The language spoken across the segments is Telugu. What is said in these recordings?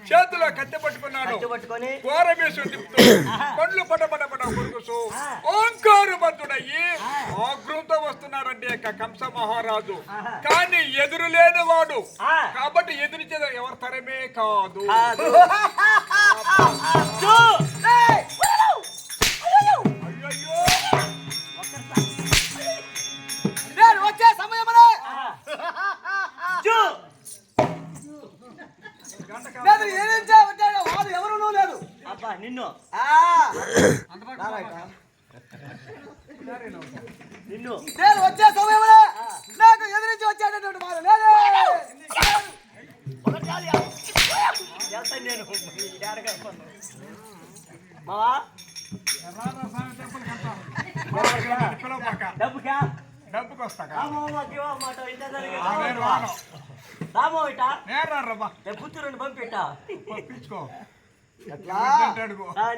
చేతిలో కట్టె పట్టుకున్నాడు పండ్లు పడబడబడ కొడుకుసు ఓంకారు బద్దుడయ్యి ఆగ్రహంతో వస్తున్నాడంటే కంస మహారాజు. కానీ ఎదురు లేని వాడు కాబట్టి ఎదురిచేది ఎవరి తరమే కాదు. వచ్చే సమయంలో వాడు ఎవరు లేదు. అబ్బా నిన్ను నిన్ను నేను వచ్చే సమయంలో నాకు ఎదురించి వచ్చేటటువంటి వాడు లేదు. డబ్బుకి వస్తా పుత్తూరుని పంపిట్టా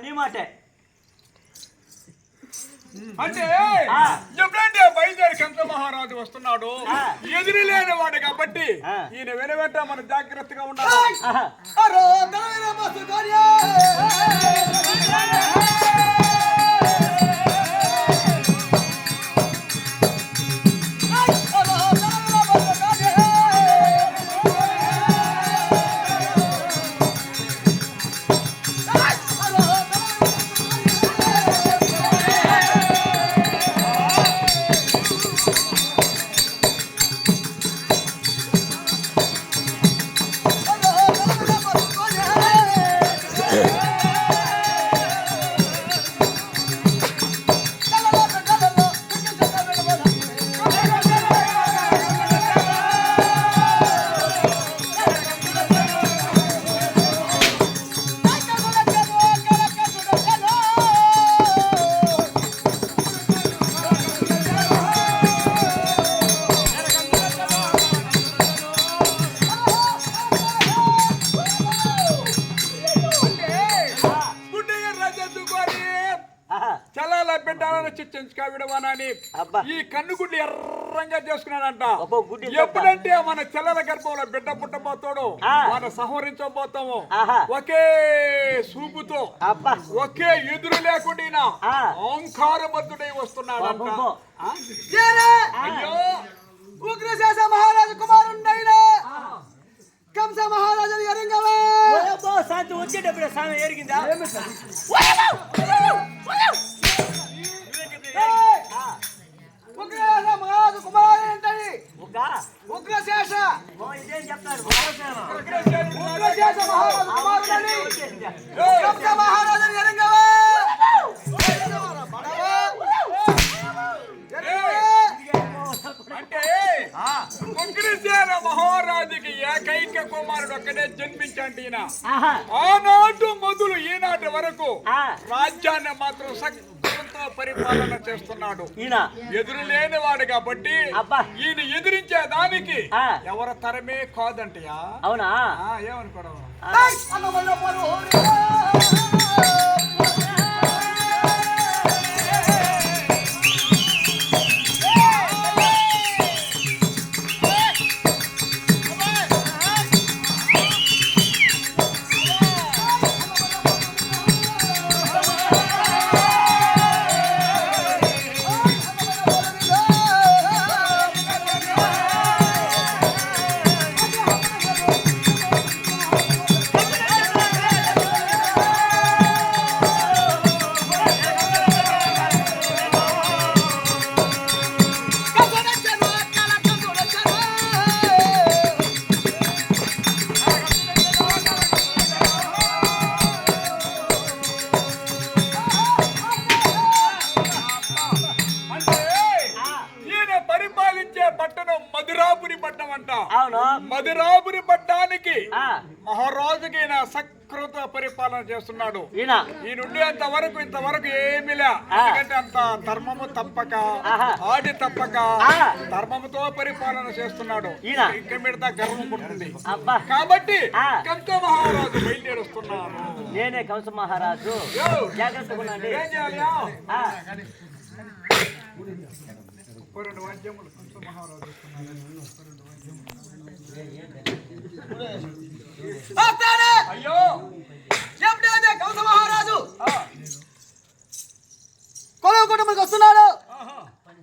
నీ మాటే అంటే ఎప్పుడంటే బయలుదేరి కంస మహారాజు వస్తున్నాడు ఎదురు లేని వాడు కాబట్టి ఈయన వెనువెంట మనం జాగ్రత్తగా ఉండాలి. ఈ కన్నుగుడ్లు ఎర్రంగా చేసుకున్నాడంట. ఎప్పుడంటే మన చెల్లెల గర్భంలో బిడ్డ పుట్టబోతాడు మనం సంహరించబోతాము. ఒకే సూపుతో ఒకే ఎదురు లేకుండా ఓంకారబద్ధుడై వస్తున్నాడంట. అయ్యో ఉగ్రశేష మహారాజు కుమారుడైన కంస మహారాజు ఎరంగవే సాయంత్రం వచ్చేటప్పుడు సాయం ఎరిగిందా? ఉగ్రశేష మహారాజు కుమారుడైన ఉగ్రశేష ఇదేం చెప్తారు ఉగ్రశేష మహారాజు కుమారుడైన కంస మహారాజు ఎరంగవే అంటే ఉగ్రసేన మహారాజుకి ఏకైక కుమారుడు ఒక్కడే జన్మించండి. ఆనాడు మొదలు ఈనాటి వరకు ఆ. రాజ్యాన్ని మాత్రం సక్రమంతో పరిపాలన చేస్తున్నాడు. ఈయన ఎదురు లేని వాడు కాబట్టి అబ్బా. ఈయన ఎదిరించే దానికి ఆ. ఎవరి తరమే కాదంటయా. అవునా ఏమనుకోవడం మధురాపురి పట్టణం అంట. అవును మధురాపురి పట్టణానికి ఆ. మహారాజుకి ఈయన సకృత పరిపాలన చేస్తున్నాడు. ఈయన ఈ నుండి ఇంతవరకు ఏమిలే. ఎందుకంటే అంత ధర్మము తప్పక ఆడి తప్పక ధర్మముతో పరిపాలన చేస్తున్నాడు. ఇంకా మిడతా గర్వం పుడుతుంది. అబ్బా. కాబట్టి కంస మహారాజు బయలుదేరుస్తున్నాడు. నేనే కంస మహారాజు. జాగ్రత్తగా ఉండండి. ఏం చేయాలి? ఆ. 32 వాద్యములు కంస మహారాజు అయ్యో ఎప్పుడైతే కంస మహారాజు కొలవ కుటుంబానికి వస్తున్నాడు.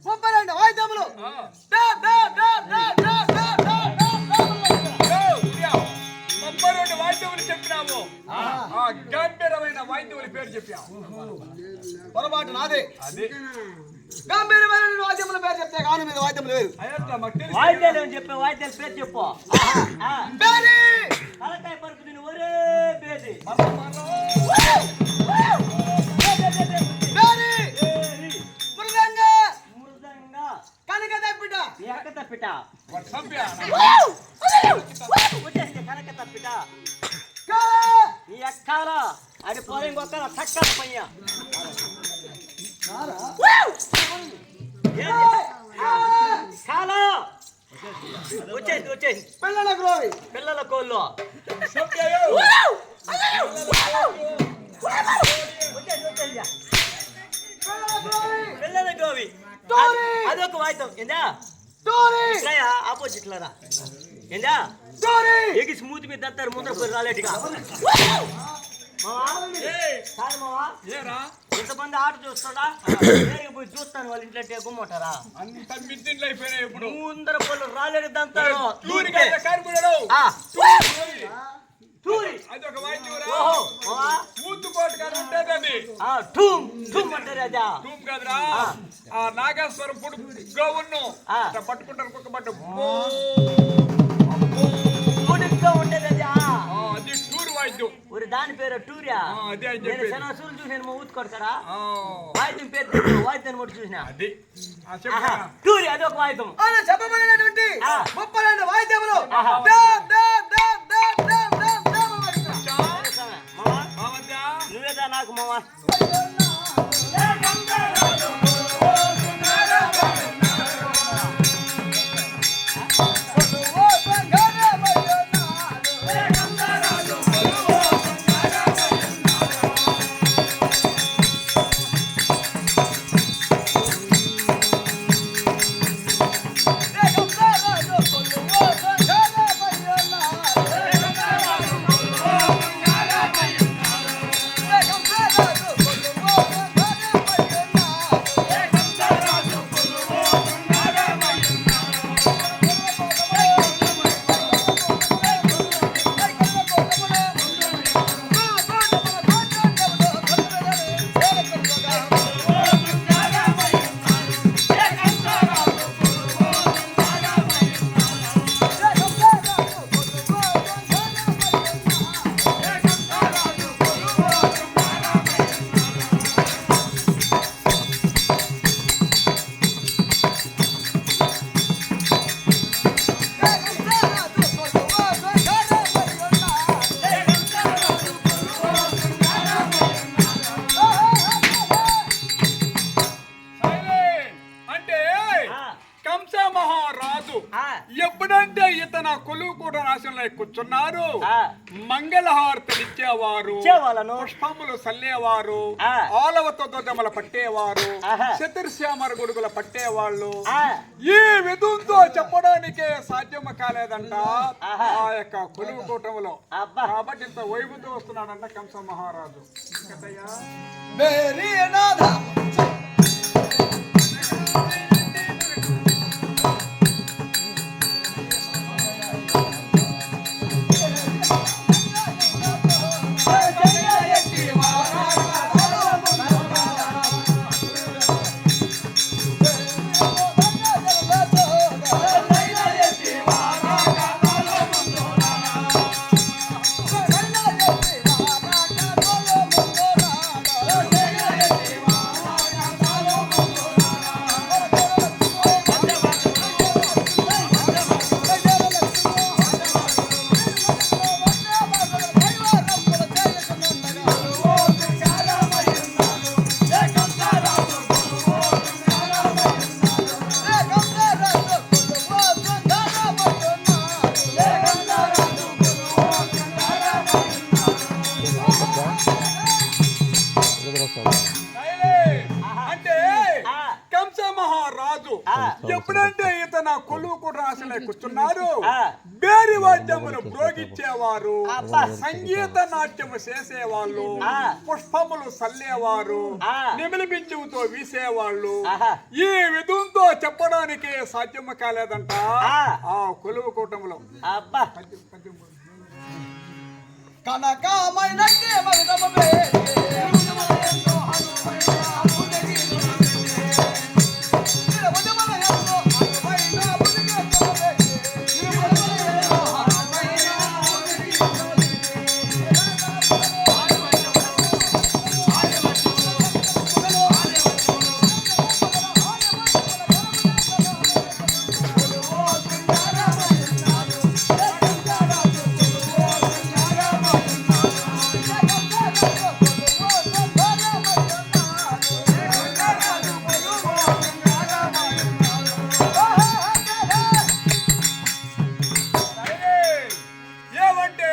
32 వాయిద్యములు 32 వాయిద్యములు చెప్పినాము. గంభీరమైన వాయిద్యముల పేరు చెప్పాము. పొరపాటు నాదే. అది గంభీరమైన వాద్యముల పేరు చెప్తే కాను మీద వాద్యములు లేదు. వాయిద్యాలు ఏమని చెప్పే వాయిద్యాల పేరు చెప్పు. తలకాయ పరుపు తిని ఒరే బేది. మృదంగ కనక తప్పిట ఎక్క తప్పిట వచ్చేసి కనక తప్పిట నీ ఎక్కాల అది పోయి ఇంకొక చక్కల పయ్య కాలా వచ్చేసి పిల్లల కోళ్ళు పిల్లల గోవి అదొక వాయిద్యం ఏందా ఆపోజిట్ లరా ఏందా ఎగి స్మూత్ మీద దత్తారు ముందర పోయి రాలేట్టుగా ఎంతమంది ఆట చూస్తాడా పోయి చూస్తాను వాళ్ళ ఇంట్లో గుమ్మంటారా అంత మిద్దింట్లో అయిపోయినాయి. ఇప్పుడు ముందర పోలు రాలేడు దంతారు అదొక వాయిద్యం. ఓహో ఊతుకోట కాదు ఉంటుంది అది. ఠూమ్ ఠూమ్ అంటారు అదా టూమ్ కాదురా. ఆ నాగేశ్వరం పొడు గోవును పట్టుకుంటారు కుక్క పట్టు పొడుగ్గా ఉండేది అది. అది టూర్ వాయిద్యం. ஒரு దాని పేరు టూరియా. అదే అని నేను చెప్పి సనాసులు చూసాను మా ఊతు కొడతారా వాయిద్యం పేరు వాయిద్యాన్ని కూడా చూసినా అది టూరి అదొక వాయిద్యం. చెప్పబడినటువంటి 32 వాయిద్యములు నువ్వేదా నాకు మావా కూర్చున్నారు ఆ. మంగళహారతులు ఇచ్చేవారు ఇచ్చేవాళ్ళను. పుష్పములు చల్లేవారు ఆ. ఆలవతో దొడ్డమల పట్టేవారు ఆహా. చతుర్శ్యామర గొడుగుల పట్టేవాళ్ళు ఆ. ఈ విధంతో చెప్పడానికే సాధ్యం కాలేదంట ఆహా. ఆ యొక్క కొలువు కూటములో. అబ్బా. కాబట్టి ఇంత వైభూతో వస్తున్నాడంట కంస మహారాజు. కదయ్యా? మేరీ నాథ అంటే ఆ. కంస మహారాజు ఆ. ఎప్పుడంటే ఇతను కొలువు కూడా అసలే కూర్చున్నారు ఆ. బేరి వాద్యములు ప్రోగించేవారు అబ్బా. సంగీత నాట్యము చేసేవాళ్ళు ఆ. పుష్పములు చల్లేవారు ఆ. నిమిలి బించువుతో వీసేవాళ్ళు ఆహా. ఈ విధంతో చెప్పడానికి సాధ్యము కాలేదంట ఆ. ఆ కొలువు కూటములో. అబ్బా. కనకమైనట్టే మగదమ మేరీ ఏమంటే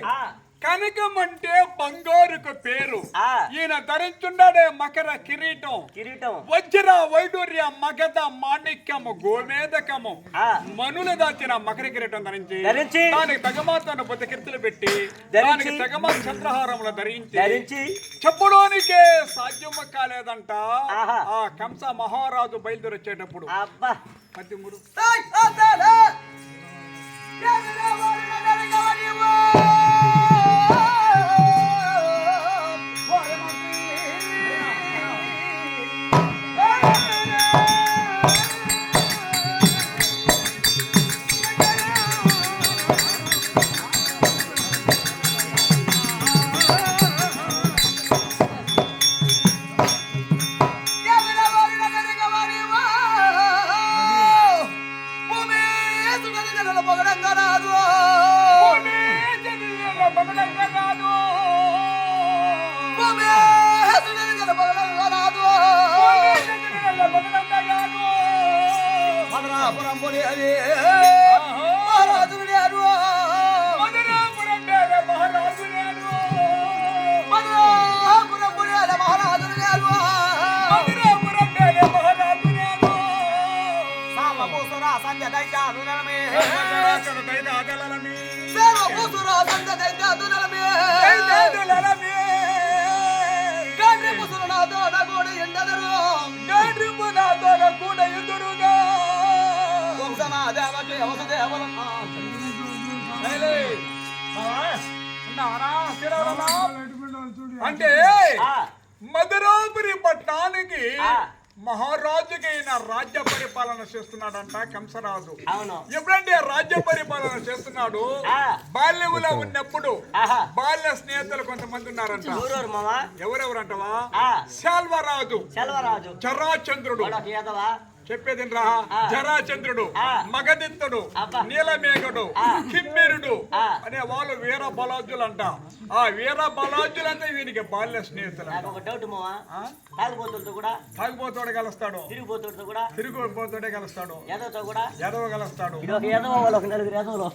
ఆ. కనకం అంటే బంగారుకు పేరు. ఆ. ఈయన ధరించున్నాడే మకర కిరీటం, కిరీటం. వజ్ర వైడూర్య మగధ మాణిక్యము గోమేదకము ఆ. మనులు దాచిన మకర కిరీటం ధరించి ధరించి. దానికి తగమాతను బుద్ధ కీర్తులు పెట్టి ధరించి. దానికి తగమా చంద్రహారములు ధరించి ధరించి. చెప్పడానికే సాధ్యము కాలేదంట ఆహా. ఆ కంస మహారాజు బయలుదేరి వచ్చేటప్పుడు. అబ్బా. పతిమురు అంటే మధురాపురి పట్టణానికి మహారాజుకి ఈయన రాజ్య పరిపాలన చేస్తున్నాడంట కంసరాజు. అవును. ఎప్పుడంటే రాజ్య పరిపాలన చేస్తున్నాడు బాల్యములో ఉన్నప్పుడు బాల్య స్నేహితులు కొంతమంది ఉన్నారంట. ఎవరెవరంటవా? ఆ. శాల్వరాజు, సెల్వరాజు, చరాచంద్రుడు, వాడొక యాదవా, చెప్పేదిరా ఆ. జరాచంద్రుడు, ఆ. మగదిత్తుడు, అబ్బా. నీలమేఘుడు, ఆ. కిమ్మెరుడు ఆ. అనే వాళ్ళు వీర బలాజులు అంట. ఆ వీర బలాజులు అంటే వీనికి బాల్య స్నేహితులు. నాకు ఒక డౌట్ మావా, ఆ? తాగుబోతులతో కూడా, తాగుబోతోడు కలుస్తాడు, తిరిగిపోతులతో కూడా, తిరుగుబోతోడే కలుస్తాడు, ఎదవతో కూడా, ఎదవ కలుస్తాడు. ఇది ఒక ఎదవ వాళ్ళు ఒక నలుగురు ఎదవలు.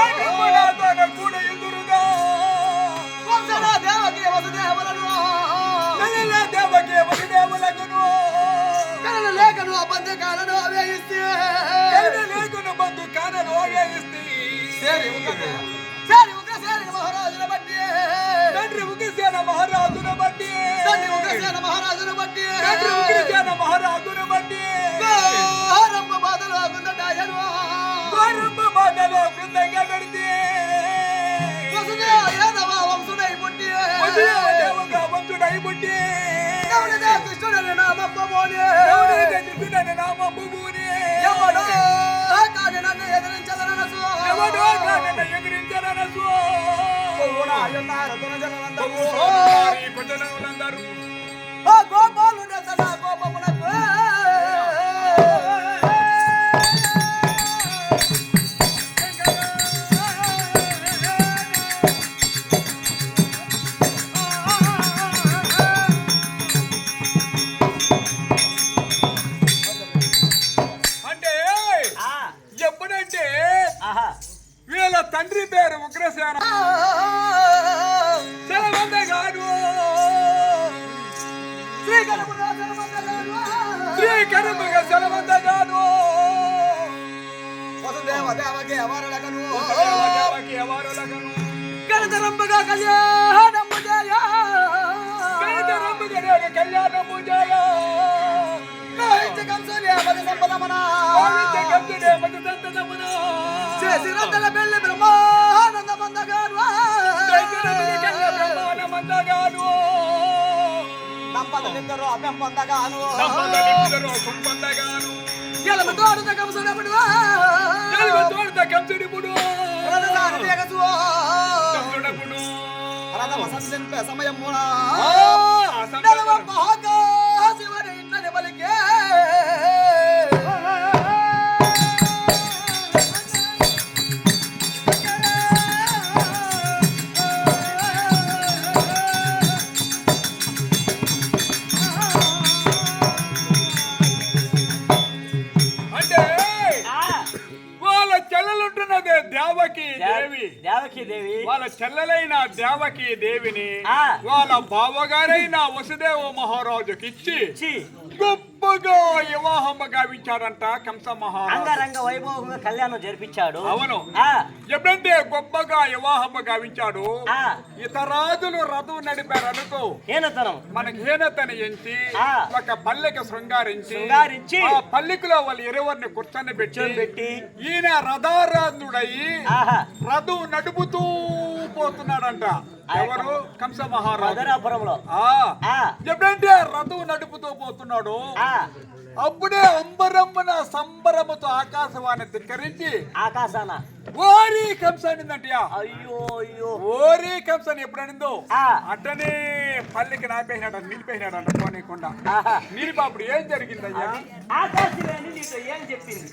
గాడిపడాతోన కూడా ఎదురుగా దేవకి వసుదేవులను నలిల దేవకి వసుదేవులకును కరణ లేఖను అబద్ధ కాలను అవేయిస్తే కరుణ లేకును బంధు కానను ఆవేయిస్తే సేరి మహారాజుల బట్టి తండ్రి ఉగ్రసేన మహారాజును బట్టి తండ్రి ఉగ్రసేన మహారాజును బట్టి తండ్రి ఉగ్రసేన మహారాజును బట్టి ఘోరంబ బాధలు ఆగుందటాయను గౌరవ బాధలో బృందంగా పెడితే వసుదేవ యాదవ వంశుడై పుట్టి వసుదేవుగా వంశుడై పుట్టి ఎవరిదే కృష్ణుడని నామమ్మోని ఎవరైతే కృష్ణుడని నామముని ఎవడో కాని నన్ను ఎదిరించదనసు ఎవడో కానన్న ఎదిరించరనసు పూనాయున్నారు తునజనులందరూ ఈ ప్రజలందరూ ఓ గోపాలు నెతన కోపమునకు అంటే ఆ, ఎప్పుడంటే ఆహా, వీళ్ళ తండ్రి పేరు ఉగ్రసేన సెలవందగాడు శ్రీకరముగా సెలవందగాడు వసుదేవ దేవకి ఎవరడగను దేవదేవకి ఎవరులగను కరదరంబగా కళ్యాణము జయ కైతరముగా నేను కళ్యాణము జయ నహించ కంసుని అవధి సంపదమనా గోవింద గంధుడే మధు సంతతమున చేసి రందల పెళ్లి బ్రహ్మానంద మందగాను కైతరముగా కళ్యాణ బ్రహ్మాండమందగాడు దంపతులిద్దరూ అభ్యం పొందగాను దంపతులిద్దరూ సుంపందగాను గెలము తోడుత కంసుడముడు జల్వ తోడుత కంసుడిపుడు రథదారి వేగసు కంసుడపుడు రథమ సంధింపే సమయమున ఆ నలవ సందర్భం మహాకాశివని ఇంట్లని పలికే అంటే ఆ, వాళ్ళ చెల్లెలుంటున్నదే దేవకి దేవి దేవకి దేవి, వాళ్ళ చెల్లెలైన దేవకి దేవిని ఆ. వాళ్ళ బావగారైన వసుదేవ మహారాజుకి ఇచ్చి చి, గొప్పగా వివాహం గావించాడంట కంస మహారాజు. అంగరంగ వైభవంగా కళ్యాణం జరిపించాడు. అవును. ఆ, ఎప్పుడంటే గొప్పగా వివాహం గావించాడు ఆ, ఇతరాజులు రథం నడిపారు అనుకో హీనతనం మనకి హీనతని ఎంచి ఆ. ఒక పల్లెకి శృంగారించి శృంగారించి ఆ పల్లెకులో వాళ్ళు ఇరువురిని కూర్చొని పెట్టి ఈయన రథారాధుడయి ఆహా, రథం నడుపుతూ పోతున్నాడంట. ఎవరు? కంస మహారాజు. మధురాపురంలో ఆ ఆ, ఎప్పుడంటే రథం నడుపుతూ పోతున్నాడు ఆ, అప్పుడే అంబరమ్మన సంబరముతో ఆకాశవాణి ధిక్కరించి ఆకాశాన ఓరి కంస అనిందంటయా. అయ్యో అయ్యో, ఓరి కంస అని ఎప్పుడనిందో ఆ, అట్టనే పల్లెకి నాపేసినాడు, నిలిపేసినాడంట పోనీకుండా. ఆహా, నిలిపి అప్పుడు ఏం జరిగిందయ్యా? ఆకాశవాణి నీతో ఏం చెప్పింది?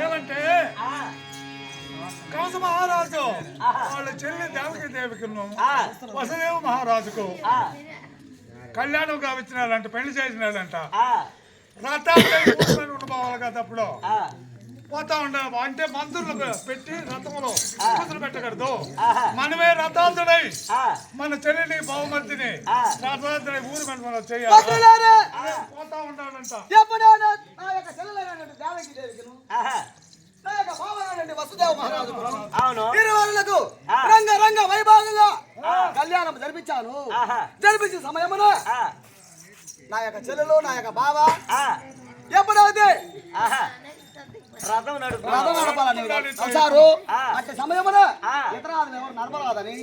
ఏమంటే కంస మహారాజు వాళ్ళ చెల్లి దేవకి దేవికిను వసుదేవ మహారాజుకు కళ్యాణం గావించినాడంట, పెళ్లి చేసినాడంట. రథాలు ఉండబోవాలి కదా అప్పుడు పోతా ఉండ అంటే మంత్రులు పెట్టి రథంలో కూతురు పెట్టకూడదు. మనమే రథాంతుడై మన చెల్లిని బహుమతిని రథాంతుడై ఊరు మనం చేయాలి. పోతా ఉండాలంట. వసుదేవ మహారాజు రంగ రంగ వైభవంగా కళ్యాణం జరిపించాను. జరిపించిన సమయమున నా యొక్క చెల్లెలు నా యొక్క బావ ఎప్పుడైతే రథం నడపాలని వచ్చారు అట్టి సమయమున ఇతరాలు ఎవరు నడపరాదని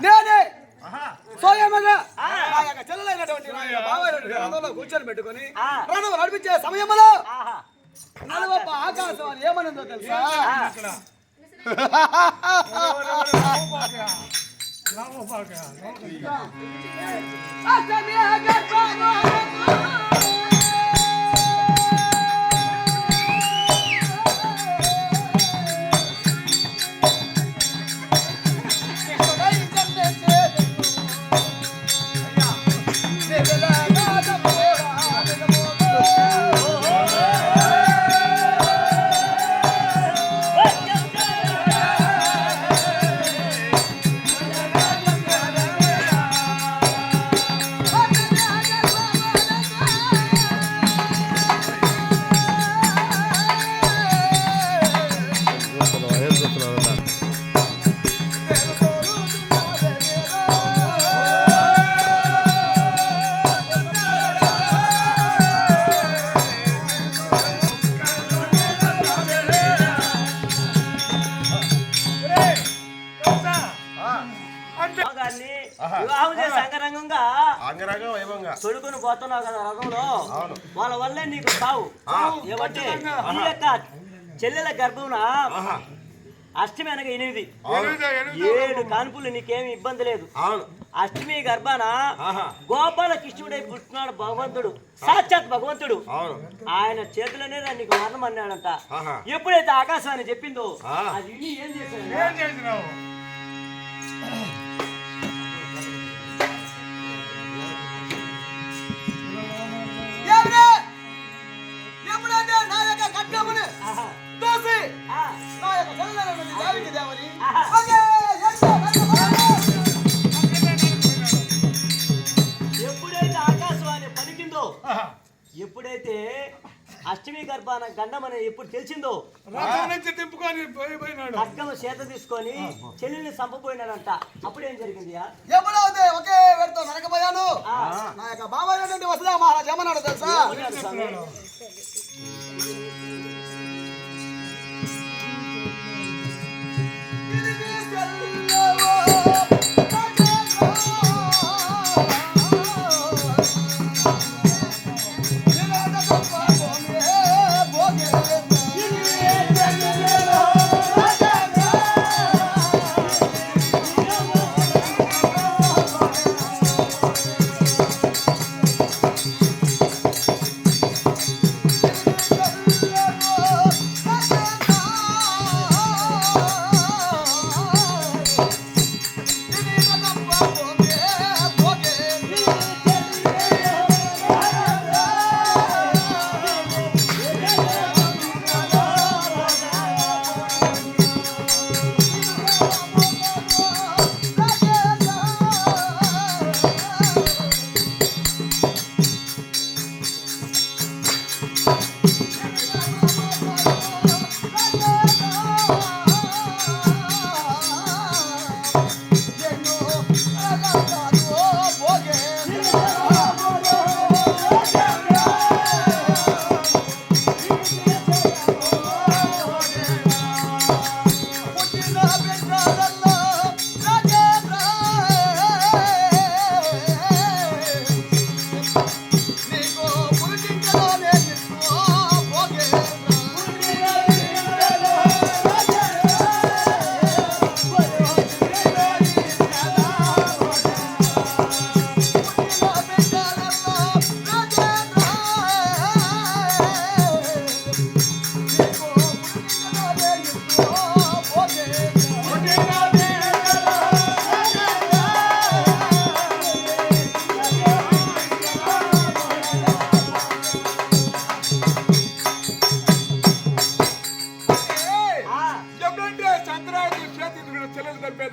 నేనే స్వయముగా నా యొక్క చెల్లెలైనటువంటి నా యొక్క బావ రథంలో కూర్చొని పెట్టుకుని రథం నడిపించే సమయములో నలవప్ప ఆకాశవాణి ఏమనిందో తెలుసా? వివాహం చేసి అంగరంగ వైభవంగా తొడుకుని పోతున్నావు కదా రథంలో, వాళ్ళ వల్లే నీకు సావు. ఏమంటే ఈ యొక్క చెల్లెల గర్భమున అష్టమి అనగా 8 7 కాన్పులు, నీకేమి ఇబ్బంది లేదు. అష్టమి గర్భాన గోపాల కృష్ణుడై పుట్టినాడు భగవంతుడు, సాక్షాత్ భగవంతుడు. ఆయన చేతులనే నీకు మరణం అన్నాడంట. ఎప్పుడైతే ఆకాశాన్ని చెప్పిందో అది ఏం చేశాడు? ఎప్పుడైతే నా యొక్క ఖడ్గమును దోసి నా యొక్క చెల్లెలైనటువంటి దేవకి దేవని ఎప్పుడైతే ఆకాశవాణి పలికిందో, ఎప్పుడైతే అష్టమి గర్భాన గండం అనేది ఎప్పుడు తెలిసిందో ఖడ్గము చేత తీసుకొని చెల్లెల్ని చంపబోయినాడంట. అప్పుడేం జరిగింది? ఎప్పుడైతే ఒకే వేడితో నరకపోయాను నా యొక్క బాబాయ్ వసుదేవ మహారాజు ఏమన్నాడు తెలుసా?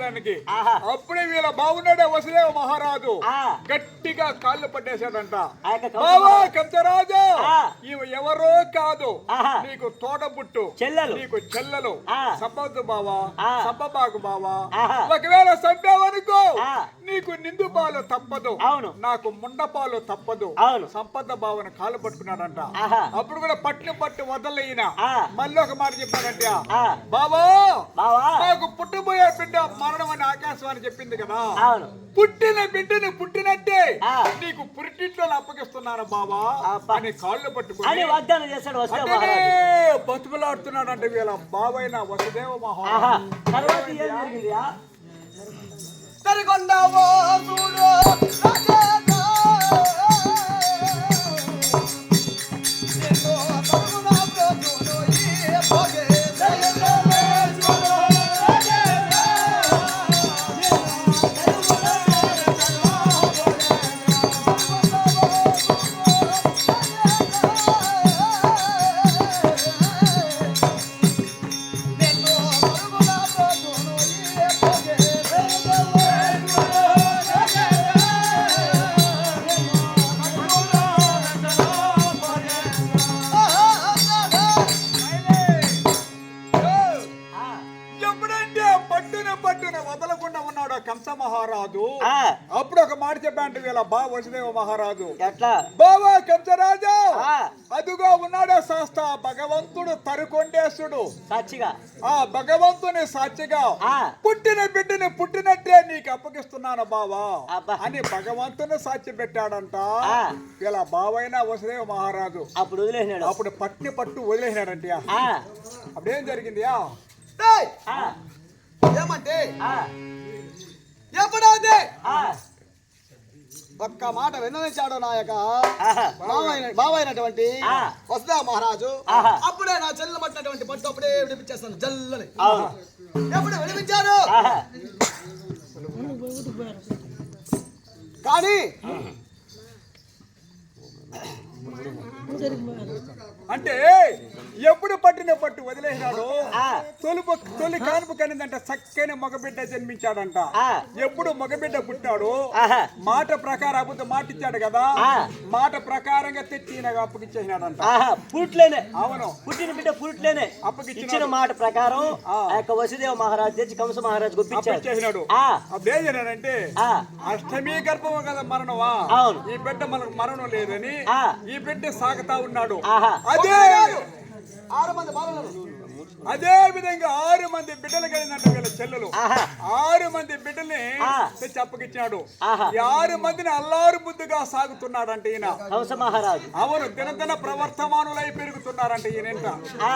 చేయడానికి ఆహా. అప్పుడే వీళ్ళ బాగున్నాడే వసుదేవ మహారాజు ఆ. గట్టిగా కాళ్ళు పట్టేశాడంట. ఆ యొక్క కంస బావా మహారాజు. కంసరాజు ఆ. ఇవి ఎవరో కాదు, ఆహా. నీకు తోడబుట్టు చెల్లెలు. నీకు చెల్లెలు ఆ. సంపద్దు బావా ఆ. సంపబాగు బావా. ఆహా. ఒకవేళ సంపావనుకో ఆ. నీకు నిండు పాలు తప్పదు, అవును. నాకు ముండ పాలు తప్పదు. అవును. సంపద బావని కాళ్ళు పట్టుకున్నాడంట. ఆహా. అప్పుడు కూడా పట్టు వదలైన ఆ. మళ్ళీ ఒక మాట చెప్పాడంట. ఆ. బావా బావా. నాకు పుట్టబోయే బిడ్డ మరణం అని ఆకాశవాణి చెప్పింది కదా, అవును. పుట్టిన బిడ్డను పుట్టినట్టే ఆ. నీకు పురిటిట్లో అప్పగిస్తున్నాను బావా అబ్బా. అని కాళ్ళు అని పట్టుకుని వాగ్దానం చేశాడు వస్తే అంటేనే మహారాజు. బతుకులాడుతున్నాడంటే వీళ్ళ బావైన వసుదేవ ఆహా. మహారాజు. తర్వాత ఏం జరిగింది? తరిగొండవో చూడు రాజేంద్ర. నిన్ను తరుగున బ్రోచును ఈ భోగే దయలోనే చూడు రాజేంద్ర. నిన్ను తరుగున బ్రోచును ఈ భోగే ఎప్పుడంటే పట్టున వదలకుండా ఉన్నాడు ఆ కంస మహారాజు. ఆ. అప్పుడు ఒక మాట చెప్పాంటే వీళ్ళ బా వసుదేవ మహారాజు. ఎట్లా? బావా కంసరాజు ఆ. అదుగో ఉన్నాడే శాస్త్ర భగవంతుడు తరుకొండేశుడు. సాక్షిగా. ఆ భగవంతుని సాక్షిగా ఆ. పుట్టిన బిడ్డని పుట్టినట్టే నీకు అప్పగిస్తున్నాను బావా అబ్బా. అని భగవంతుని సాక్షి పెట్టాడంట. ఆ. ఇలా బావైన వసుదేవ మహారాజు అప్పుడు వదిలేసినాడు. అప్పుడు పట్టు వదిలేసినాడంటే. ఆ. అప్పుడేం జరిగింది? ఏయ్! ఆ. ఏమంటే ఆ. ఎప్పుడైతే ఆ. ఒక్క మాట విన్నవించాడు నా యొక్క ఆహా. బావైనటువంటి ఆ. వసుదేవ మహారాజు. ఆహా. అప్పుడే నా చెల్లెలు పట్టినటువంటి పట్టు అప్పుడే విడిపించేస్తాను జల్లని. అవును. ఎప్పుడు విడిపించారు ఆహా. కానీ అంటే ఎప్పుడు పట్టిన పట్టు వదిలేసినాడు. ఆ. తొలి కానుపు కనిందంట చక్కని మగబిడ్డ జన్మించాడంట. ఆ. ఎప్పుడు మగబిడ్డ పుట్టాడు ఆహా. మాట ప్రకారం అబద్ధ మాట ఇచ్చాడు కదా, ఆ. మాట ప్రకారంగా తెచ్చి ఈయనకు అప్పగిచ్చేసినాడంట. ఆహా. పుట్లేనే. అవును. పుట్టిన బిడ్డ పుట్లేనే అప్పగిచ్చినాడు. ఇచ్చిన మాట ప్రకారం ఆ. ఆ యొక్క వసుదేవ మహారాజు తెచ్చి కంస మహారాజు ఒప్పించాడు. అప్పగిచ్చేసినాడు. ఆ. అప్పుడు ఏం చేశాడంటే ఆ. అష్టమి గర్భం కదా మరణమా, అవును. ఈ బిడ్డ మనకు మరణం లేదని ఆ. ఈ బిడ్డ సాగుతా ఉన్నాడు. ఆహా. అదే 6 మంది బాలలు. అదే విధంగా 6 మంది బిడ్డలు కలిగినట్ట వీళ్ళ చెల్లెలు. ఆహా. 6 మంది బిడ్డల్ని ఆ. తెచ్చి అప్పగిచ్చాడు. ఆహా. ఈ 6 మందిని అల్లారు ముద్దుగా సాగుతున్నాడంటే ఈయన. కంస మహారాజు. అవును, దినదిన ప్రవర్తమానులై పెరుగుతున్నారంట ఈయనంట. ఆ.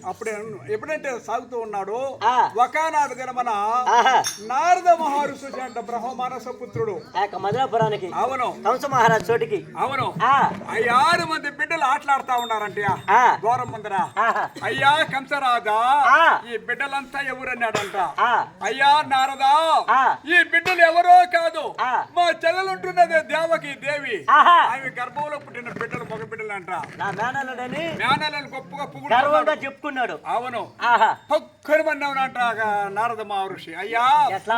అప్పుడే ఎప్పుడంటే సాగుతూ ఉన్నాడు ఆ. ఒకనాడు దినమన ఆహా. నారద మహర్షి అంట బ్రహ్మమానస పుత్రుడు. ఆ యొక్క మధురాపురానికి అవును కంస మహారాజు చోటికి. అవును ఆ. ఆ 6 మంది బిడ్డలు ఆటలాడుతా ఉన్నారంట ఆ. దూరం ముందర. ఆహా. అయ్యా కంసరాజా, ఆ. ఈ బిడ్డలంతా ఎవరన్నాడంట. ఆ. అయ్యా నారదా, ఆ. ఈ బిడ్డలు ఎవరో కాదు, ఆ. మా చెల్లెలుంటున్నదే దేవకి దేవి. ఆహా. ఆమె గర్భంలో పుట్టిన బిడ్డలు మగ బిడ్డలంట. నా మేనల్లుడని జ్ఞానాలను గొప్పగా గర్వంగా పువ్వుడు. చెప్పుకున్నాడు. అవును, ఆహా. పక్కన మన్నావునంట నారద మహర్షి. అయ్యా ఎట్లా?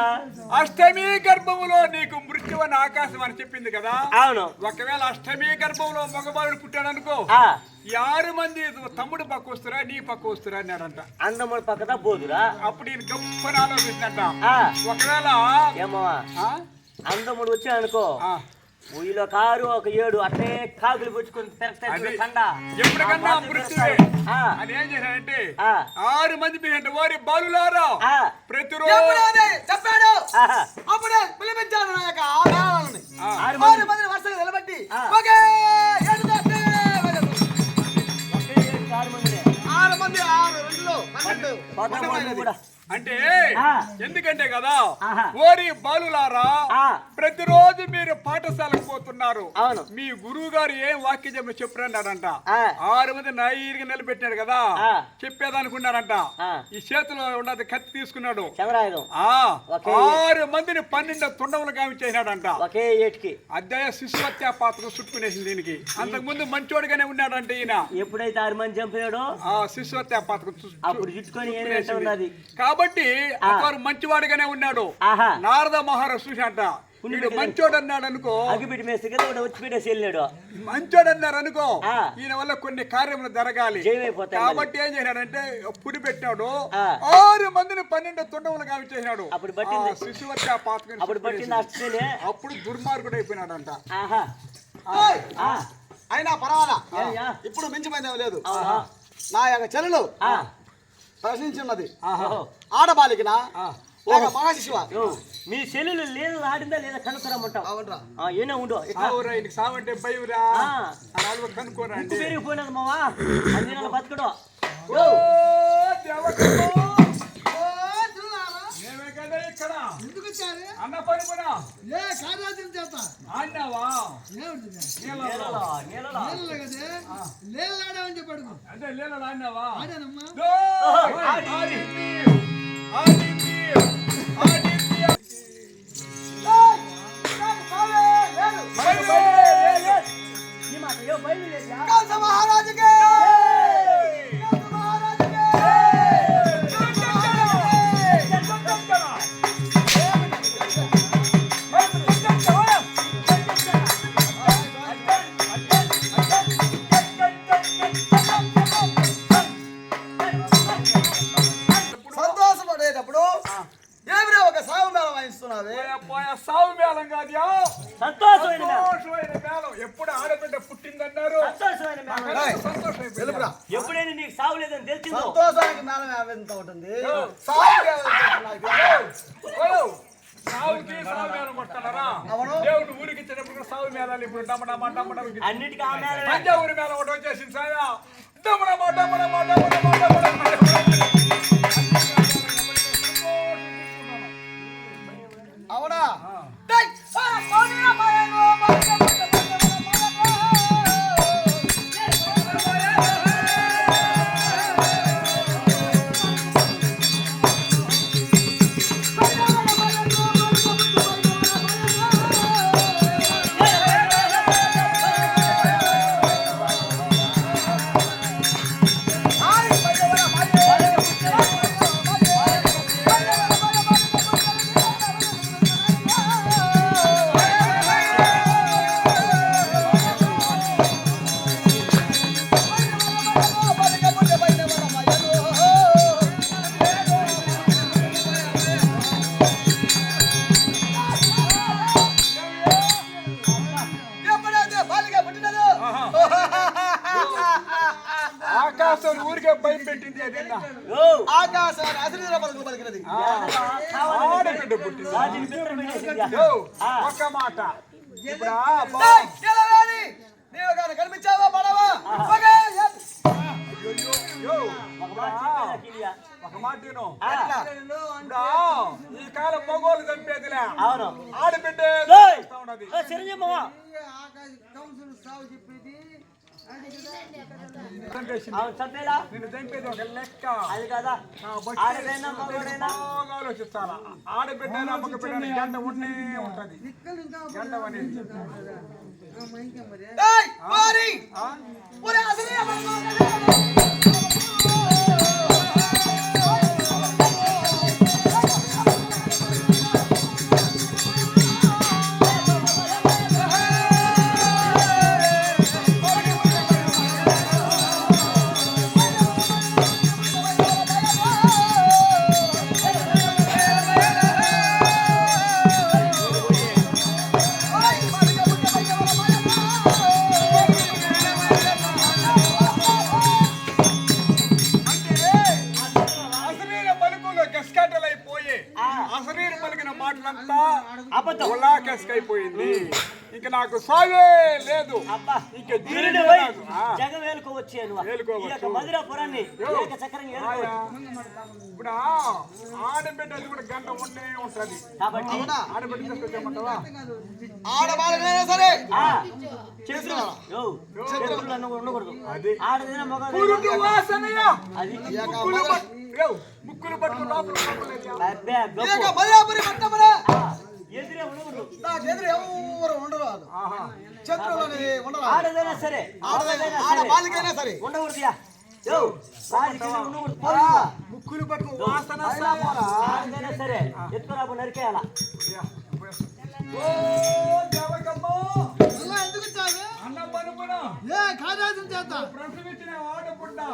అష్టమి గర్భములో నీకు మృత్యు అని ఆకాశం అని చెప్పింది కదా. అవును. ఒకవేళ అష్టమి గర్భంలో మగబాలుడు పుట్టాడు అనుకో, ఆ. ఈ 6 మంది తమ్ముడు పక్క వస్తురా నీ పక్క వస్తురా అన్నాడంట. అందముడు పక్కన బోదురా. అప్పుడు ఈయన గొప్పని ఆలోచిందంట. ఆ. ఒకవేళ ఏమో ఆ? అందముడు వచ్చాడు అనుకో, ఆ. ఊయిలో కారు ఒక 7 అట్లే కాగులు పుచ్చుకొని అది పెరగతాయి కండ. ఎప్పటికన్నా మృత్యువే. ఆ. అది ఏం చేశాడంటే ఆ. 6 మంది మీద వారి బాలులారా ఆ. ప్రతిరోజు ఎప్పుడైతే చెప్పాడు ఆహా. అప్పుడే పిలిపించాడు నా యొక్క ఆ బాలలని. 6 6 మంది మందిని వరుసగా నిలబెట్టి ఆ. ఒకే ఏడు తట్టి వేగదు. ఒకే 6 మందినే. 6 మంది 6 2 12 పదమూడు కూడా. అంటే ఆ. ఎందుకంటే కదా ఆహా. ఓరి బాలులారా ఆ. ప్రతిరోజు మీరు పాఠశాలకు పోతున్నారు. అవును. మీ గురువు గారు ఏం వాక్యం చెప్పరన్నారంట. ఆ. 6 మంది నైరుగా నిలబెట్టాడు కదా, ఆ. చెప్పేదనుకున్నారంట. ఆ. ఈ చేతిలో ఉన్నది కత్తి తీసుకున్నాడు. చంద్రాయుధం ఆ ఒకే 6 మందిని 12 తుండములు గావించేసినాడంట. ఒకే ఏటికి. అద్దయ శిశువత్య పాత్ర చుట్టుకునేసింది దీనికి. అంతకు ముందు మంచోడుగానే ఉన్నాడంటే ఈయన. ఎప్పుడైతే 6 మంది చంపినాడో ఆ శిశువత్య పాత్ర అప్పుడు చుట్టుకొని ఏం ఉన్నది. కాబట్టి కాబట్టి అతను మంచివాడిగానే ఉన్నాడు. ఆహా నారద మహారాజు చూశాట వీడు మంచోడు అన్నాడు అనుకో, అగ్గిపెట్టి మేస్తే కదా వాడు వచ్చి పెట్టేసి వెళ్ళాడు. మంచోడు అన్నారు అనుకో, ఆ. ఈయన వల్ల కొన్ని కార్యములు జరగాలి జయమైపోతాయి కాబట్టి ఏం చేశాడంటే పుడి పెట్టాడు. ఆ. 6 మందిని 12 తుండములు కావించేసినాడు. అప్పుడు పట్టింది. శిశువత్త పాత్రని అప్పుడు పట్టింది అష్టమే. అప్పుడు దుర్మార్గుడు అయిపోయినాడంట. ఆహా ఏయ్! ఆ, అయినా పర్వాలా ఏయ్యా. ఇప్పుడు మించిపోయిందేం లేదు. ఆహా. నా యొక్క చెల్లెలు ఆ, ప్రశ్నించున్నది ఓహో. ఆడబాలికినా లేక మగ శిశువా? యో, మీ సెల్లులు లేదు ఆడిందా లేదా కనుక్కరమ్మంటావు. అవునరా? ఏనే ఉండు సావురా, ఈయనకి సావంటే భయంరా. ఆ. అలాగే కనుక్కోరా అండి. పెరిగిపోయినది మావా, 10 దినాలు బతకడు. ఓ దేవతలు, మేమే కదా ఇక్కడ ఎందుకు వచ్చారు? అన్న పని కూడా ఏ కార్యాచరణ చేత ఆడినావా? ఏమిటిది? నీళ్ళలో, నీళ్ళలో. నీళ్ళు కదే నీళ్ళు ఆడామని చెప్పాడు. అదే లేలా ఆడినావా? ఆడానమ్మా. ఆడింది, ఆడింది, ఆడింది. ఈ మాట, యో, బయలుదేరా. కంస మహారాజుకే కంస మహారాజుకే సంతోషపడేటప్పుడు ఏమిరా ఒక సాగు మేళం వాయిస్తున్నావే? పోయా సావు మేళం కాదు, సంతోషమైన మేళం. సంతోషమైన మేళం. ఎప్పుడు ఆడబిడ్డ పుట్టిందన్నారు, సంతోషమైన మేళం. సంతోషం తెలుపురా. ఎప్పుడైనా నీకు సావు లేదని తెలిసిందో. సంతోషానికి మేళం ఎంత ఉంటుంది? సావుకి సావు మేళం కొట్టాలరా? అవును. దేవుడు ఊరికి ఇచ్చేటప్పుడు కూడా సావు మేళాలు ఇప్పుడు డమ్మడమ్మ డమ్మడమ్మ. అన్నిటికీ ఆ మేళమే. తంజావూరు మేళం ఒకటి వచ్చేసింది సాయా. డమ్మడమ్మ డమ్మడమ్మ డమ్మడమ్మ డమ్మడమ్మ. అవునా? ఆకాశం ఊరికే భయం పెట్టింది. అదేనా యో, ఆకాశాన్ని అసలు పలుకు పలికినది. ఆడబిడ్డ పుట్టింది. రాజుని బిడ్డ పెట్టేసిందా? యో, ఒక్క మాట ఇప్పుడు ఏయ్, గెలవేని! నీవు కానీ కనిపించావా పడవా? ఒకే, ఎత్. యో, ఒక మాట చెప్పేదా కిలియా? ఒక మాట విను. ఆ, ఇప్పుడు ఈ కాలం మగోళ్ళు చంపేదిలే, అవును. ఆడబిడ్డ ఏయ్, చేస్తా ఉన్నది. ఓ, చిరంజీవి మావా. చంపేసింది. అవును, చంపేలా? నిన్ను చంపేది ఒక లెక్క. అది కదా. ఆడదైనా మగవాడైనా బాగా ఆలోచిస్తారా? ఆడబిడ్డ మగబిడ్డ గంట ఉండే ఉంటది. గండం అనేది ఏయ్, వారి! ఆ? ఒరే, అసలు పలుకు. అసలు పలికిన మాటలంతా అబద్ధం. ఉలాకెస్కైపోయింది. ఇంక నాకు సాగే లేదు. అబ్బా, ఇంక వీరుడు జీవితం పోయి నాకు. ఆ. జగం ఏలుకోవచ్చు నువ్వు. ఏలుకోవచ్చు. ఈ యొక్క మధురాపురాన్ని ఏకచక్రంగా ఆయా. ఏలుకోవచ్చు. ఇప్పుడు ఆడబిడ్డది కూడా గంట ఉండే ఉంటది. కాబట్టి ఆడబిడ్డ తీసుకొచ్చామంటావా? ఆడవాళ్ళైనా సరే ఆ, చేతులు యో, చేతులు అన్న ఉండకూడదు. అది. ఆడదైనా పురుగు మగ వాసనయా. అది ముక్కులు పట్టుకుని లోపల లోపలయ్యా. అబ్బే, గొప్ప. ఏక మర్యాపురి పట్టమున ఆ, ఎదురే ఉండకూడదు. నాకు ఎదురు ఎవరు ఉండరాదు. ఆహా. శత్రువులని ఉండరాదు. ఆడదైనా సరే మగదైనా సరే ఆడవాళ్ళకైనా సరే ఉండకూడదుయా. యో, రాజకీయ ఉండకూడదు. ఆ, ముక్కులు పట్టుకు వాసన ఆడికైనా సరే ఎత్తురాపు నరికేయాలా ఓ దేవకమ్మ ఎందుకు చాలు అన్నం పనుకున్నా ఏ కాదాసం చేత ప్రసవించిన ఆడకుండా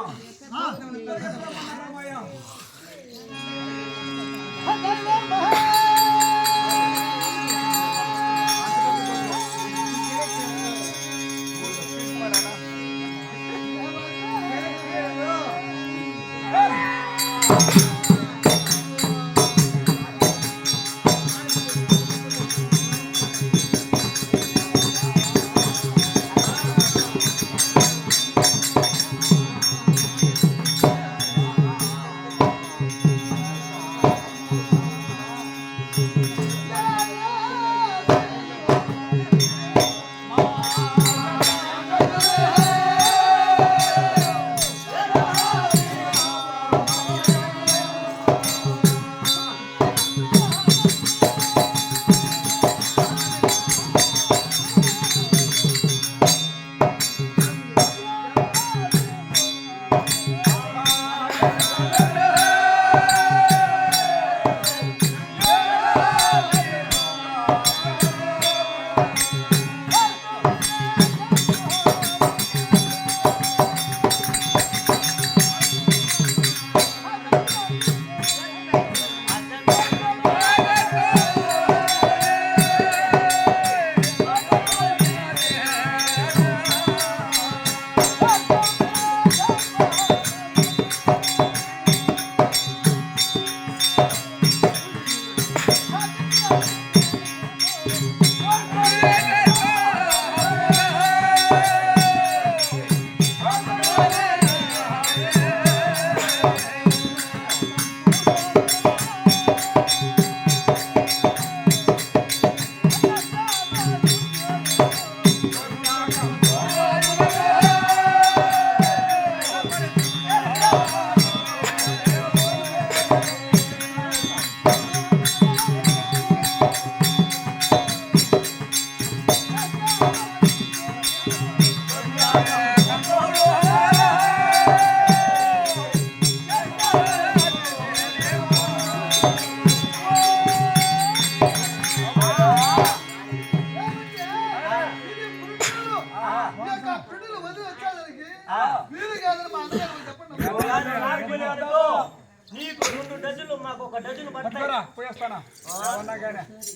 నీకు 2 డజన్లు మాకు 1 డజన్ పడతాయి పోయేస్తానా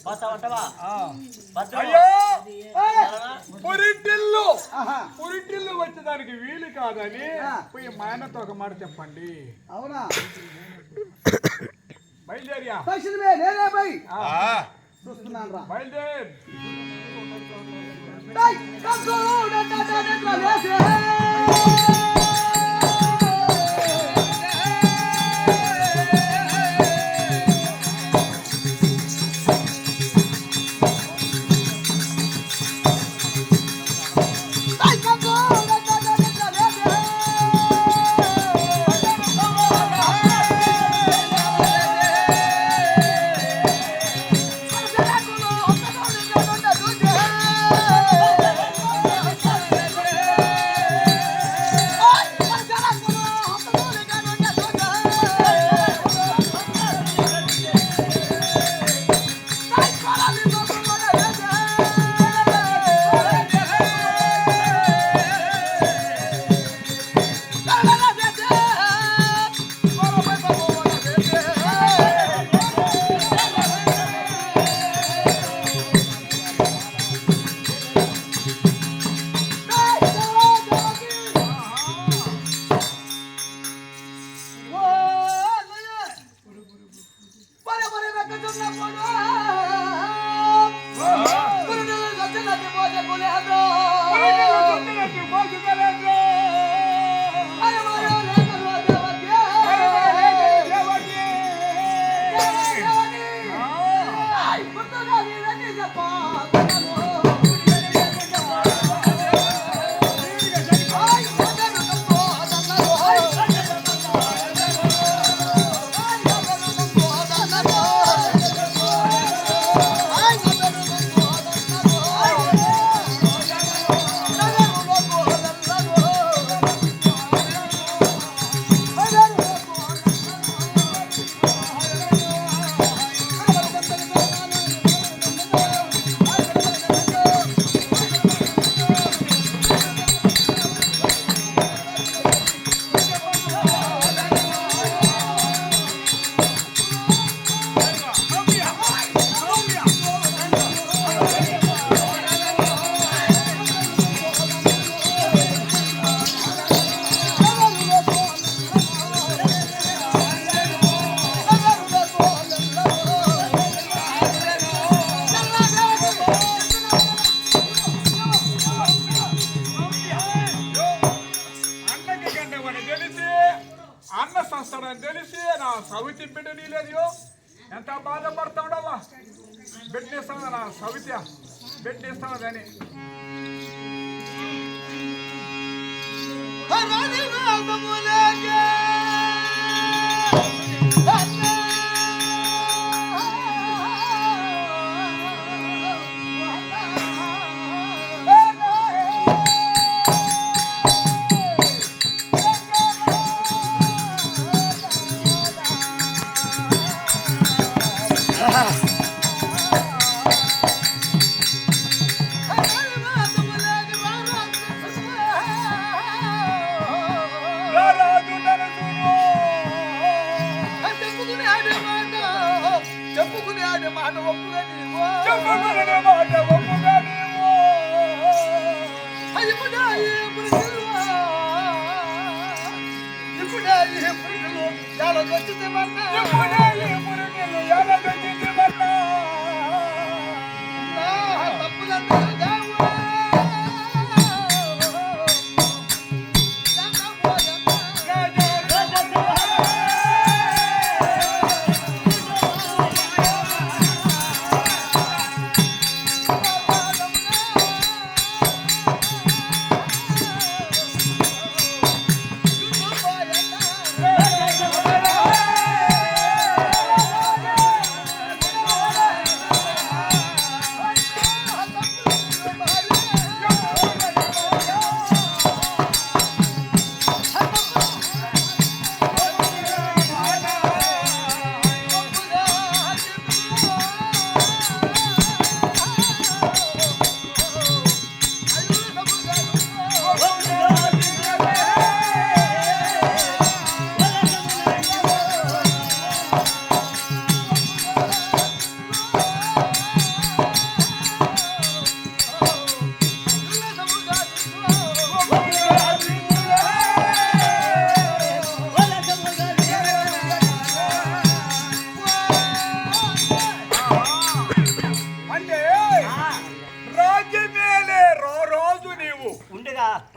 పోతావంటవా అయ్యో పురిటిల్లు పురిటిల్లు వచ్చేదానికి వీలు కాదని పోయి మా ఆయనతో ఒక మాట చెప్పండి. అవునా బయలుదేరియా నేనే పోయి చూస్తున్నాను రా బయలుదేరి సవితి బిడ్డ నీలేదు ఎంత బాధపడతాడవా బిడ్డనిస్తాను నా సవిత బిడ్డనిస్తానని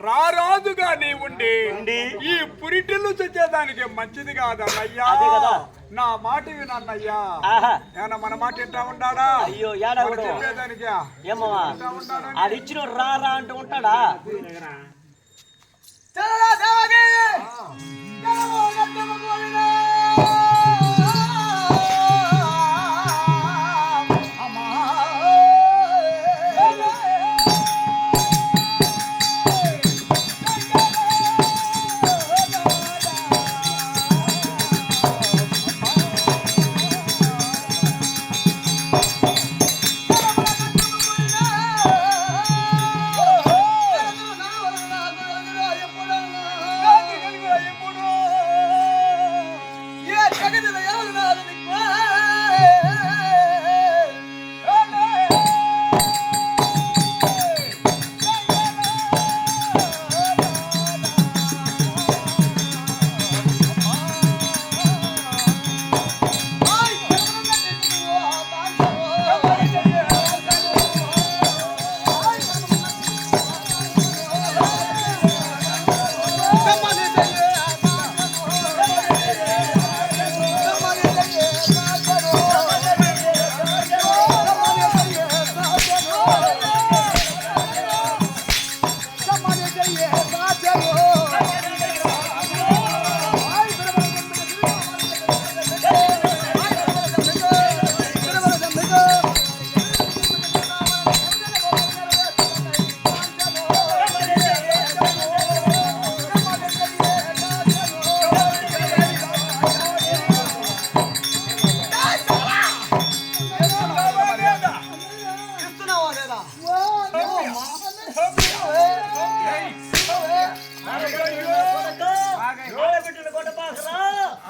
రారాజుగా నీ ఉండి ఈ పురిటిల్లు చచ్చేదానికి మంచిది కాదన్నయ్యా. నా మాట వినన్నయ్యా. ఏమన్నా మన మాట ఇంటా ఉన్నాడా? అయ్యో చెప్పేదానికి అది ఇచ్చిన రారా అంటూ ఉంటాడా?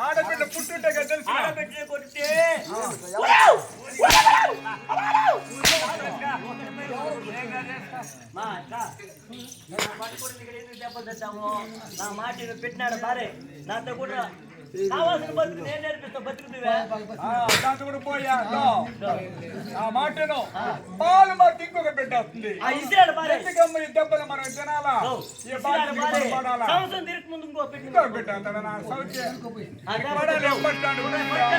ఆడబిడ్డ పుట్టుంటే తెలుసు. ఆడబిడ్డ కొట్టితే నా మాట పెట్టినాడు భార్య నాతో కూడా కావాల్సిన బతుకు నేను నేర్పిస్తా బతుకుతువే దాంతో కూడా పోయా ఆ మాటను పాలు మాకు ఇంకొక బిడ్డ వస్తుంది ఆ ఇసిరాడు పారే ఎందుకమ్మ ఈ దెబ్బలు మనం తినాలా ఈ బాధ్యత పడాలా సంవత్సరం తిరిగి ముందు ఇంకో పెట్టి ఇంకో బిడ్డ తన నా సౌఖ్య పడాలి ఎప్పటికాడు కూడా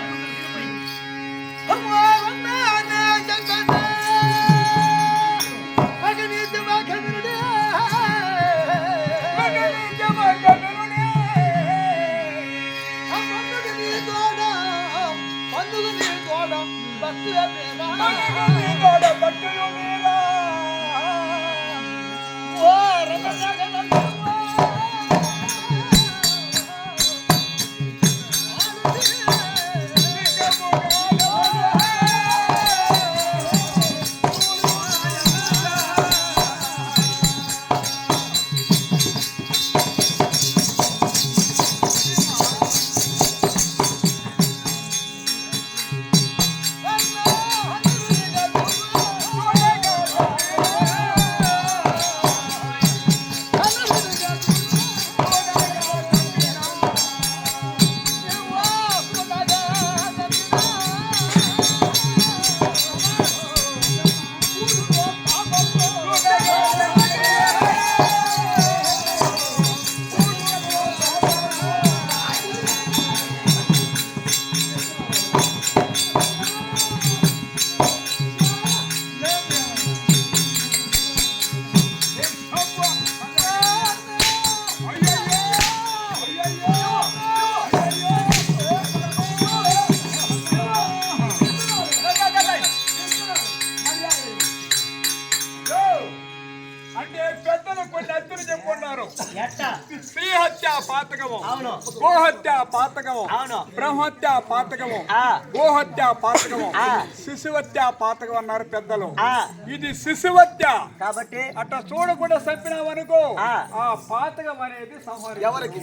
అంటే పెద్దలు కొన్ని అద్దరు చెప్పుకున్నారు ఎట్టా స్త్రీ హత్య పాతకము అవును గోహత్య పాతకము అవును బ్రహ్మహత్య పాతకము ఆ గోహత్య పాతకము ఆ. శిశువత్య పాతకం అన్నారు పెద్దలు ఆ ఇది శిశువత్య కాబట్టి అట్లా చూడకుండా చంపినావనుకో ఆ. ఆ పాతకం అనేది సంహారం ఎవరికి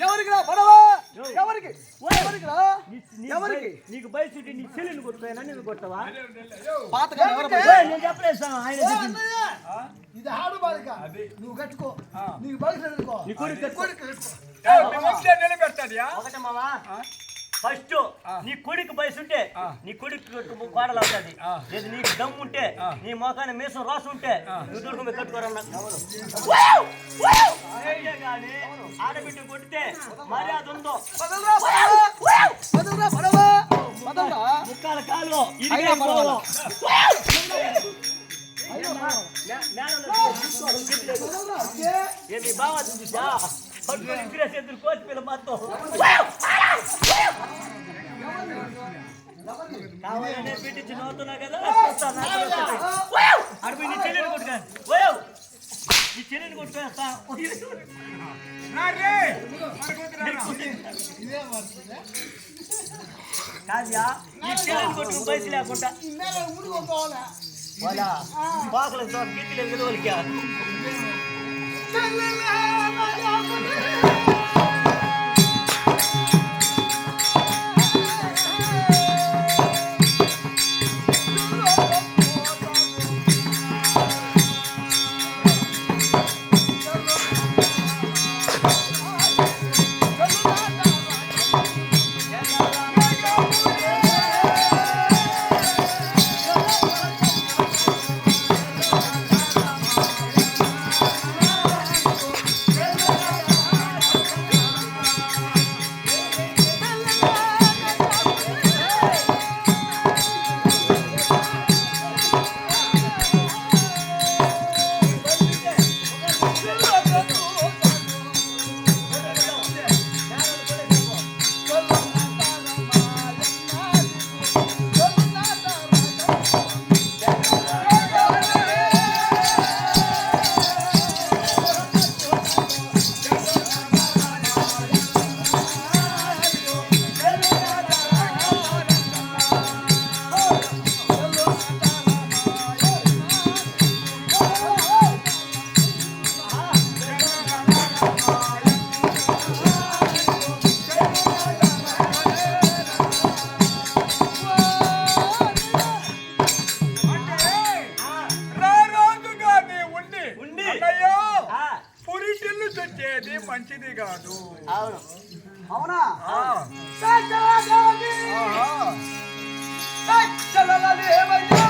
ఎవరికి రా పడవా ఎవరికి ఎవరికి నీకు బయట నీ చెల్లిని కొట్టుకోయినా నేను కొట్టవా పాతగా ఎవరు నేను చెప్పలేదు ఆయన చెప్పింది. ఇది ఆడు బాలిక నువ్వు కట్టుకో నీకు బయట నీ కొడుకు కట్టుకో. నిలబెట్టాడియా ఒకటే మావా ఫస్ట్ నీ కొడుకు వయసు ఉంటే నీ కొడుకు కోడలు అవుతుంది లేదు నీకు దమ్ము ఉంటే నీ మొఖాన్ని మీసం రాసు ఉంటే నువ్వు దూరం కట్టుకోరన్నా కానీ ఆడబిడ్డ కొట్టితే మర్యాద ఉందో ముక్కాల కాలు ఏమి బాగా చూసా పట్టుకొని ఇంద్రియ చేతులు కోసి పిల్ల మొత్తం కావాలనే పెట్టించి నవ్వుతున్నా కదా అడుగు నీ చెల్లెని కొట్టుకాను నీ చెల్లెని కొట్టుకేస్తా కావ్యా నీ చెల్లెని కొట్టుకుని పైసలు లేకుండా వాళ్ళ పాకలకు గిట్లేదు కదా వాళ్ళకి అవునా చల్లల దేవకి చల్లల దేవయ్యా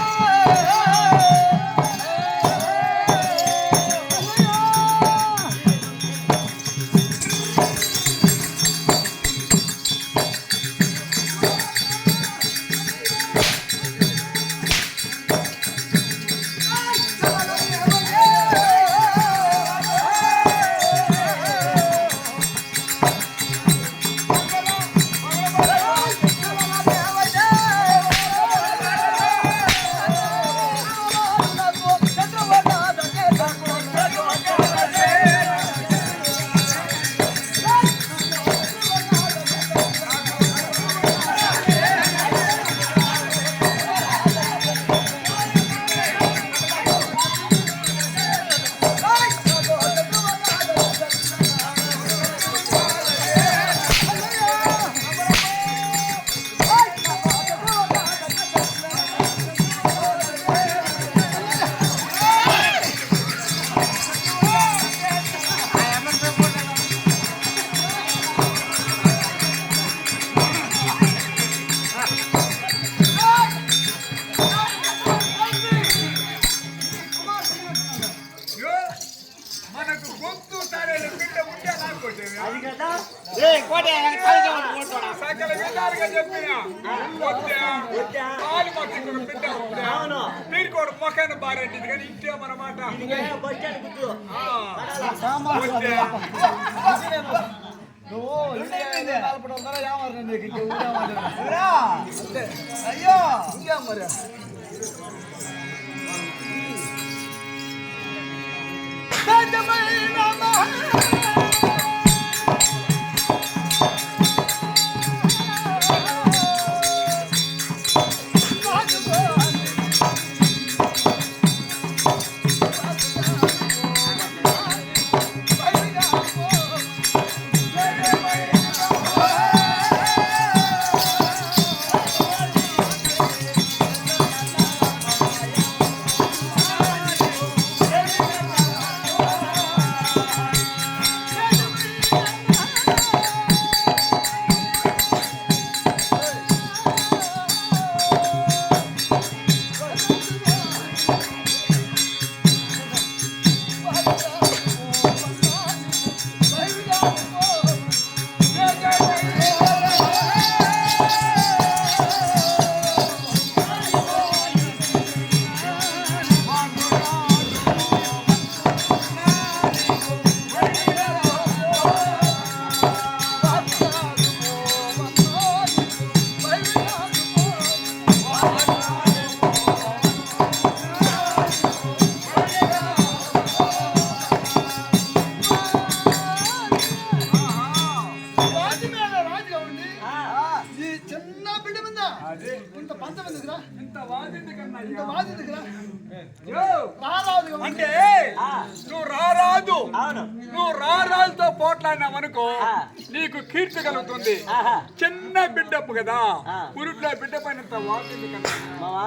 మనకు గొంతు సరైన బిడ్డ ఉంటే నాకు అది కదా సకల విధాలుగా చెప్పినా వద్దా? పాలు మట్టుకున్న బిడ్డ ఉంటే అవును. మీరు కూడా మొక్కైన బారెట్టింది కానీ ఇచ్చామన్నమాట ఇదిగే బస్ స్టాండ్ గుర్తు నువ్వు నలపడం ద్వారా ఏమన్నా నీకు ఇంక ఊరేమన్నా అయ్యో ఇంకేం మరి అంటే నువ్వు రారాదు అవును నువ్వు రారాజుతో పోట్లాడినావనుకో నీకు కీర్తి కలుగుతుంది చిన్న బిడ్డప్పు కదా పురుట్లో బిడ్డ పైన వాకింది కదా మావా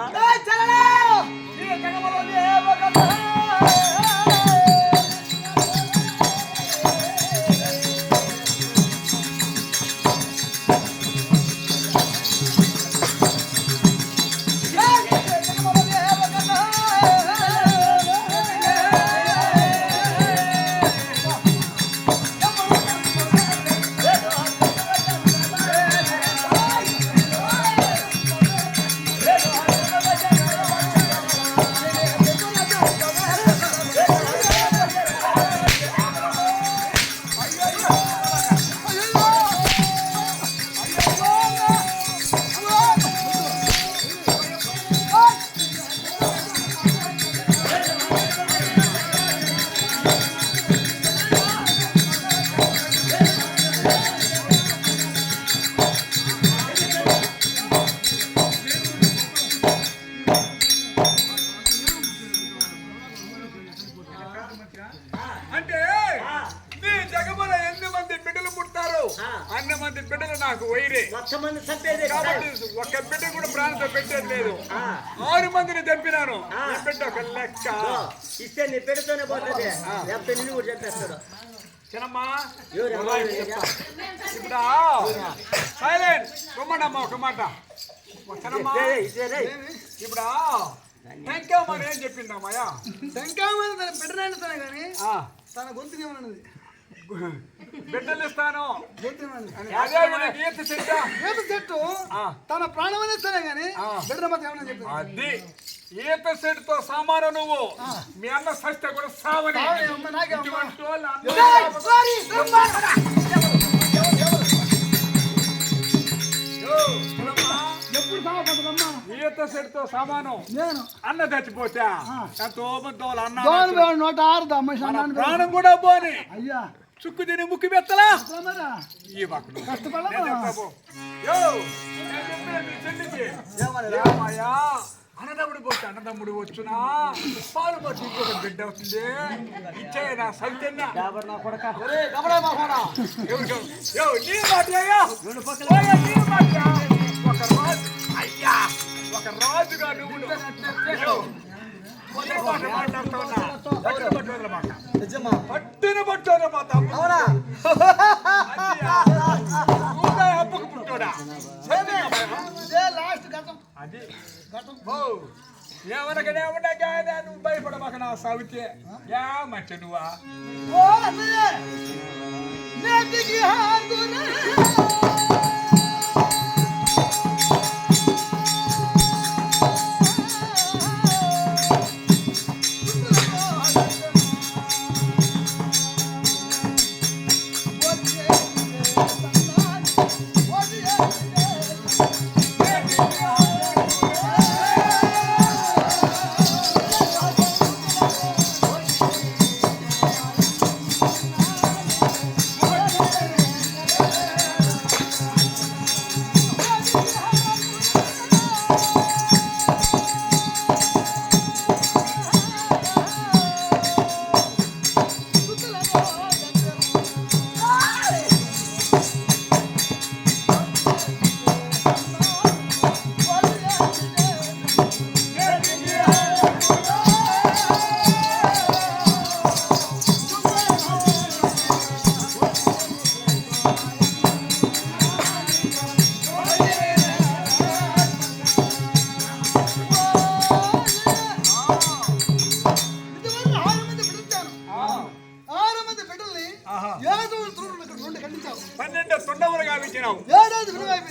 అంటే నీ జగముల ఎన్ని మంది బిడ్డలు పుడతారు అన్ని మంది బిడ్డలు నాకు వైరే మొత్తం మంది చంపేదే కాబట్టి ఒక్క బిడ్డ కూడా ప్రాణంతో పెట్టేది లేదు 6 మందిని చంపినాను ఈ బిడ్డ ఒక లెక్క ఇస్తే నీ పెడుతూనే పోతుంది లేకపోతే నిన్ను కూడా చెప్పేస్తాడు చిన్నమ్మా ఎవరు ఇప్పుడు సైలెంట్ రమ్మడమ్మా ఒక మాట వస్తానమ్మా ఇప్పుడు టెంకా మరి ఏం చెప్పిందమ్మాయా శంకామని తన బిడ్డనైనా సరే కానీ తన గొంతుకి ఏమన్నది బిడ్డలు ఇస్తాను గొంతు అదే మనకి ఈత చెట్టా ఈత చెట్టు తన ప్రాణమైనా సరే కానీ బిడ్డ మాత్రం ఏమన్నా చెప్పింది అది ఈత చెట్టుతో సామాను నువ్వు మీ అన్న సస్తే కూడా సావని ఇటువంటి వాళ్ళు ఎప్పుడు సావపడదమ్మా ఈత చెట్టుతో సామాను నేను అన్న చచ్చిపోతే ఎంతో దోలు అన్న 106 అమ్మ ప్రాణం కూడా పోని అయ్యా చుక్కు తిని ముక్కు మెత్తలా మరా ఈ పక్కన కష్టపడమా అన్నదమ్ముడు పోతే అన్నదమ్ముడు వచ్చునా పాలు పట్టి ఇంకొక బిడ్డ అవుతుంది ఇచ్చేయనా సైతన్య నీ మాటయ్యా ఒక రాజు అయ్యా ఒక రాజుగా నువ్వు పట్టిన పట్టున మా తమ్ముడు అప్పుకు పుట్టాడా లాస్ట్ గతం అది ఏమనగానే ఉండగా నువ్వు భయపడమాక నా సాగుతే యా మంచి నువ్వా ఓ అన్నయ్య నేటికి హాదునే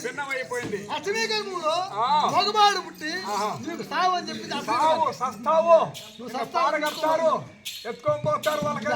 భిన్నమైపోయింది అష్టమి కల్పంలో మగవాడు పుట్టి నీకు సావు అని చెప్పి సస్తావు నువ్వు సస్తాను కడతారు ఎత్తుకొని పోతారు వాళ్ళకి